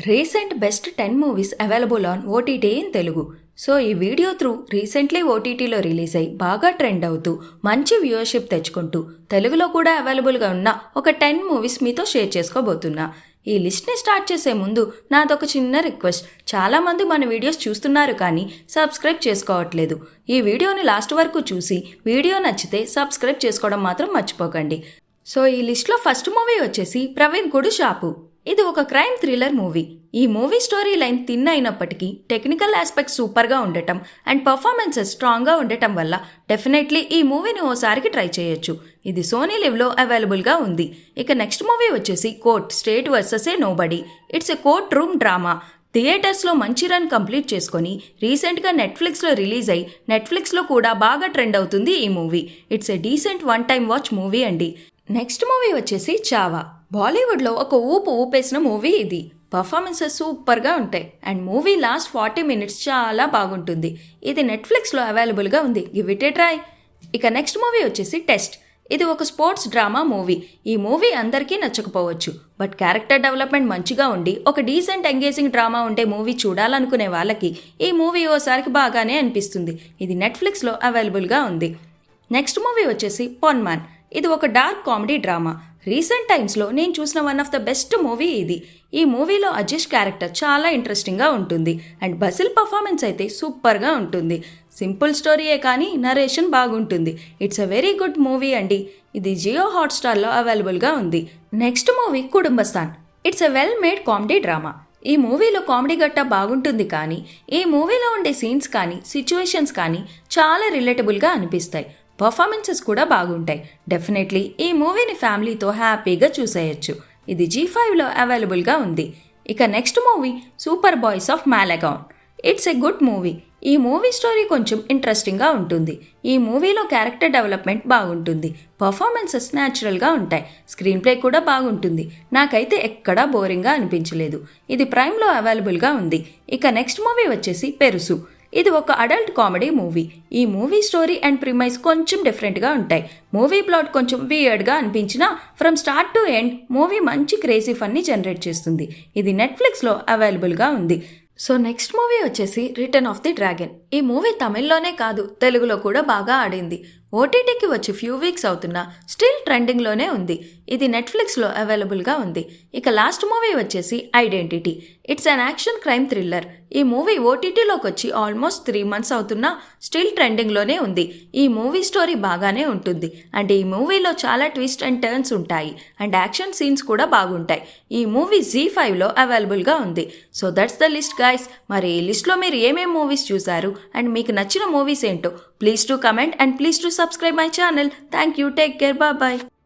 Recent best 10 movies available on OTT in Telugu. So ఈ video through recently ఓటీటీలో release అయ్యి బాగా trend అవుతూ మంచి వ్యూవర్షిప్ తెచ్చుకుంటూ తెలుగులో కూడా అవైలబుల్గా ఉన్న ఒక 10 మూవీస్ మీతో షేర్ చేసుకోబోతున్నా. ఈ లిస్ట్ని స్టార్ట్ చేసే ముందు నాదొక చిన్న రిక్వెస్ట్. చాలామంది మన వీడియోస్ చూస్తున్నారు కానీ సబ్స్క్రైబ్ చేసుకోవట్లేదు. ఈ వీడియోని లాస్ట్ వరకు చూసి వీడియో నచ్చితే సబ్స్క్రైబ్ చేసుకోవడం మాత్రం మర్చిపోకండి. సో ఈ లిస్ట్లో ఫస్ట్ మూవీ వచ్చేసి ప్రవీణ్ కుడు షాపు. ఇది ఒక క్రైమ్ థ్రిల్లర్ మూవీ. ఈ మూవీ స్టోరీ లైన్ థిన్ అయినప్పటికీ టెక్నికల్ ఆస్పెక్ట్ సూపర్గా ఉండటం అండ్ పర్ఫార్మెన్సెస్ స్ట్రాంగ్గా ఉండటం వల్ల డెఫినెట్లీ ఈ మూవీని ఓసారికి ట్రై చేయొచ్చు. ఇది సోనీ లివ్లో అవైలబుల్గా ఉంది. ఇక నెక్స్ట్ మూవీ వచ్చేసి court state versus A nobody. It's a court room drama. థియేటర్స్లో మంచి రన్ కంప్లీట్ చేసుకొని రీసెంట్గా నెట్ఫ్లిక్స్లో రిలీజ్ అయ్యి నెట్ఫ్లిక్స్లో కూడా బాగా ట్రెండ్ అవుతుంది ఈ movie. It's a decent one time watch movie అండి. నెక్స్ట్ మూవీ వచ్చేసి చావా. బాలీవుడ్లో ఒక ఊపేసిన మూవీ ఇది. పర్ఫార్మెన్సెస్ సూపర్గా ఉంటాయి అండ్ మూవీ లాస్ట్ 40 మినిట్స్ చాలా బాగుంటుంది. ఇది నెట్ఫ్లిక్స్లో అవైలబుల్గా ఉంది. Give it A try. ఇక నెక్స్ట్ మూవీ వచ్చేసి టెస్ట్. ఇది ఒక స్పోర్ట్స్ డ్రామా మూవీ. ఈ మూవీ అందరికీ నచ్చకపోవచ్చు, బట్ క్యారెక్టర్ డెవలప్మెంట్ మంచిగా ఉండి ఒక డీసెంట్ ఎంగేజింగ్ డ్రామా ఉండే మూవీ చూడాలనుకునే వాళ్ళకి ఈ మూవీ ఓసారికి బాగానే అనిపిస్తుంది. ఇది నెట్ఫ్లిక్స్లో అవైలబుల్గా ఉంది. నెక్స్ట్ మూవీ వచ్చేసి పొన్మాన్. ఇది ఒక డార్క్ కామెడీ డ్రామా. రీసెంట్ టైమ్స్లో నేను చూసిన one of the best movie ఇది. ఈ మూవీలో అజేష్ క్యారెక్టర్ చాలా ఇంట్రెస్టింగ్గా ఉంటుంది అండ్ బసిల్ పర్ఫార్మెన్స్ అయితే సూపర్గా ఉంటుంది. సింపుల్ స్టోరీయే కానీ నరేషన్ బాగుంటుంది. It's a very good movie అండి. ఇది జియో హాట్స్టార్లో అవైలబుల్గా ఉంది. Next movie Kutumbasthan. It's a well made comedy drama. ఈ మూవీలో కామెడీ గట్టా బాగుంటుంది కానీ ఈ మూవీలో ఉండే సీన్స్ కానీ సిచ్యువేషన్స్ కానీ చాలా రిలేటబుల్గా అనిపిస్తాయి. పర్ఫార్మెన్సెస్ కూడా బాగుంటాయి. డెఫినెట్లీ ఈ మూవీని ఫ్యామిలీతో హ్యాపీగా చూసేయచ్చు. ఇది G5లో అవైలబుల్గా ఉంది. ఇక next movie super boys of Malegaon. It's a good movie. ఈ మూవీ స్టోరీ కొంచెం ఇంట్రెస్టింగ్గా ఉంటుంది. ఈ మూవీలో క్యారెక్టర్ డెవలప్మెంట్ బాగుంటుంది. పర్ఫార్మెన్సెస్ న్యాచురల్గా ఉంటాయి. స్క్రీన్ ప్లే కూడా బాగుంటుంది. నాకైతే ఎక్కడా బోరింగ్గా అనిపించలేదు. ఇది ప్రైమ్లో అవైలబుల్గా ఉంది. ఇక నెక్స్ట్ మూవీ వచ్చేసి పెరుసు. ఇది ఒక అడల్ట్ కామెడీ మూవీ. ఈ మూవీ స్టోరీ అండ్ ప్రిమైస్ కొంచెం డిఫరెంట్గా ఉంటాయి. మూవీ ప్లాట్ కొంచెం వియర్డ్గా అనిపించినా from start to end movie మంచి క్రేజీ ఫన్ని జనరేట్ చేస్తుంది. ఇది నెట్ఫ్లిక్స్లో అవైలబుల్గా ఉంది. సో నెక్స్ట్ మూవీ వచ్చేసి రిటర్న్ ఆఫ్ ది డ్రాగన్. ఈ మూవీ తమిళ్లోనే కాదు తెలుగులో కూడా బాగా ఆడింది. ఓటీటీకి వచ్చి ఫ్యూ వీక్స్ అవుతున్నా స్టిల్ ట్రెండింగ్లోనే ఉంది. ఇది నెట్ఫ్లిక్స్లో అవైలబుల్గా ఉంది. ఇక లాస్ట్ మూవీ వచ్చేసి identity. It's an action crime thriller. ఈ మూవీ ఓటీటీలోకి వచ్చి ఆల్మోస్ట్ 3 months అవుతున్నా స్టిల్ ట్రెండింగ్లోనే ఉంది. ఈ మూవీ స్టోరీ బాగానే ఉంటుంది అండ్ ఈ మూవీలో చాలా ట్విస్ట్ అండ్ టర్న్స్ ఉంటాయి అండ్ యాక్షన్ సీన్స్ కూడా బాగుంటాయి. ఈ మూవీ G5లో అవైలబుల్గా ఉంది. So that's the list guys. మరి ఈ లిస్ట్లో మీరు ఏమేం మూవీస్ చూసారు అండ్ మీకు నచ్చిన మూవీస్ ఏంటో please to comment and please to subscribe my channel. Thank you. Take care. Bye bye.